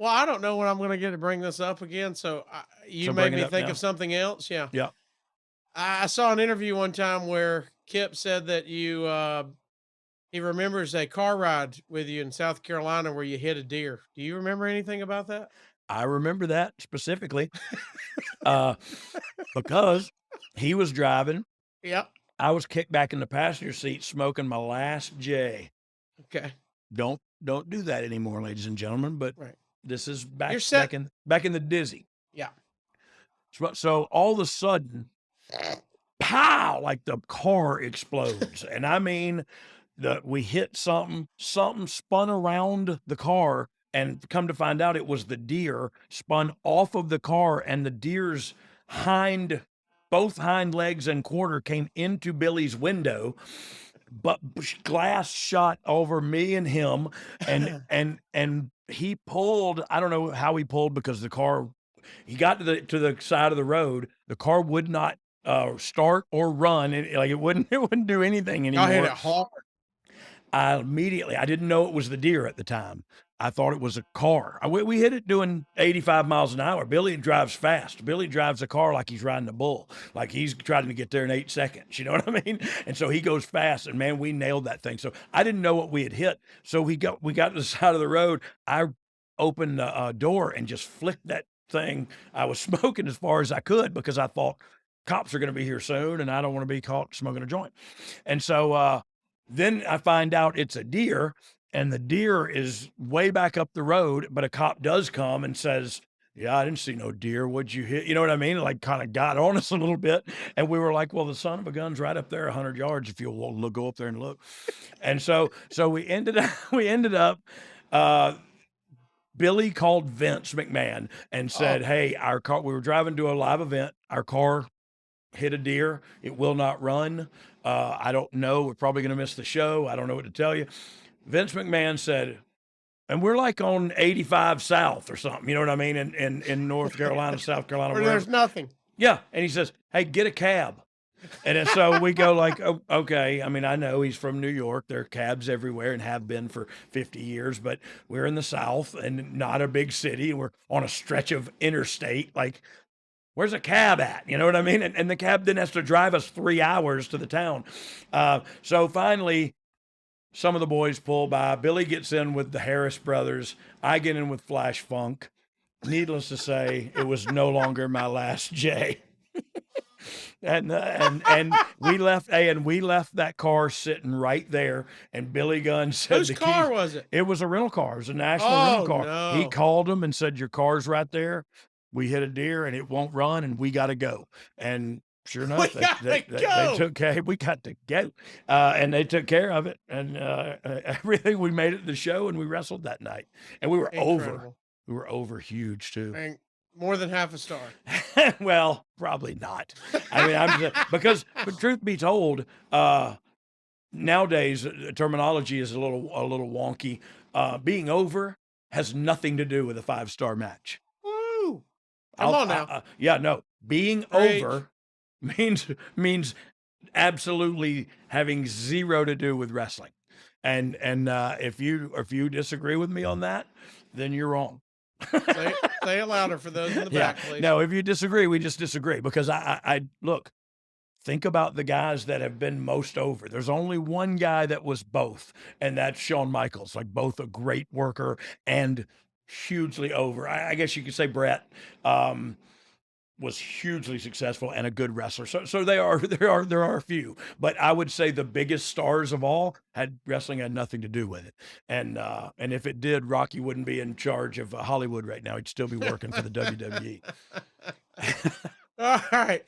Well, I don't know when I'm gonna get to bring this up again, so you So made bring it me up think now. of something else. Yeah, Yeah. I saw an interview one time where Kip said that he remembers a car ride with you in South Carolina where you hit a deer. Do you remember anything about that? I remember that specifically, uh, because he was driving. Yep. I was kicked back in the passenger seat smoking my last J. Okay. Don't do that anymore, ladies and gentlemen, but Right. this is You're back set. back in back in the dizzy. Yeah. So all of a sudden, pow, like the car explodes. And I mean, we hit something spun around the car, and come to find out it was the deer spun off of the car, and the deer's hind both hind legs and quarter came into Billy's window, but glass shot over me and him, and he pulled. I don't know how he pulled because the car, he got to the side of the road. The car would not start or run. Like it wouldn't it wouldn't do anything Y'all hit it anymore. hard. I didn't know it was the deer at the time. I thought it was a car. We hit it doing 85 miles an hour. Billy drives fast. Billy drives a car like he's riding a bull, like he's trying to get there in 8 seconds. You know what I mean? And so he goes fast, and man, we nailed that thing. So I didn't know what we had hit. So we got to the side of the road. I opened the door and just flicked that thing. I was smoking as far as I could because I thought cops are going to be here soon, and I don't want to be caught smoking a joint. And so then I find out it's a deer, and the deer is way back up the road, but a cop does come and says, "Yeah, I didn't see no deer. What'd you hit?" You know what I mean? Like kind of got on us a little bit. And we were like, well, the son of a gun's right up there 100 yards if you'll go up there and look. And so we ended up, uh, Billy called Vince McMahon and said, Oh, "Hey, our car, we were driving to a live event. Our car hit a deer. It will not run. I don't know. We're probably going to miss the show. I don't know what to tell you." Vince McMahon said, and we're like on 85 South or something, you know what I mean? In North Carolina, South Carolina, where wherever. there's nothing. Yeah. And he says, "Hey, get a cab." And then so we go like, "Oh, okay." I mean, I know he's from New York. There are cabs everywhere and have been for 50 years, but we're in the South and not a big city. We're on a stretch of interstate. Like, where's a cab at? You know what I mean? And the cab then has to drive us 3 hours to the town. So finally, some of the boys pull by. Billy gets in with the Harris brothers. I get in with Flash Funk. Needless to say, it was no longer my last J. And we left. And we left that car sitting right there. And Billy Gunn said Whose the keys. car was it? It was a rental car. It was a national rental Oh car. He no. called them and said, "Your car's right there. We hit a deer and it won't run, and we got to go." And sure We enough, gotta they go. took care. We got to go, and they took care of it, and everything. We made it to the show, and we wrestled that night, and we were over. Incredible. We were over huge too. And more than half a star. Well, probably not. I mean, because, but truth be told, nowadays terminology is a little wonky. Being over has nothing to do with a 5-star match. Woo! Come on now. Yeah, no, being Preach. over means absolutely having zero to do with wrestling. And if you disagree with me on that, then you're wrong. Say it louder for those in the Yeah, back, please. no, if you disagree, we just disagree because I look. Think about the guys that have been most over. There's only one guy that was both, and that's Shawn Michaels, like both a great worker and hugely over. I guess you could say Brett was hugely successful and a good wrestler. So there are a few, but I would say the biggest stars of all had wrestling had nothing to do with it. And if it did, Rocky wouldn't be in charge of Hollywood right now. He'd still be working for the WWE. All right.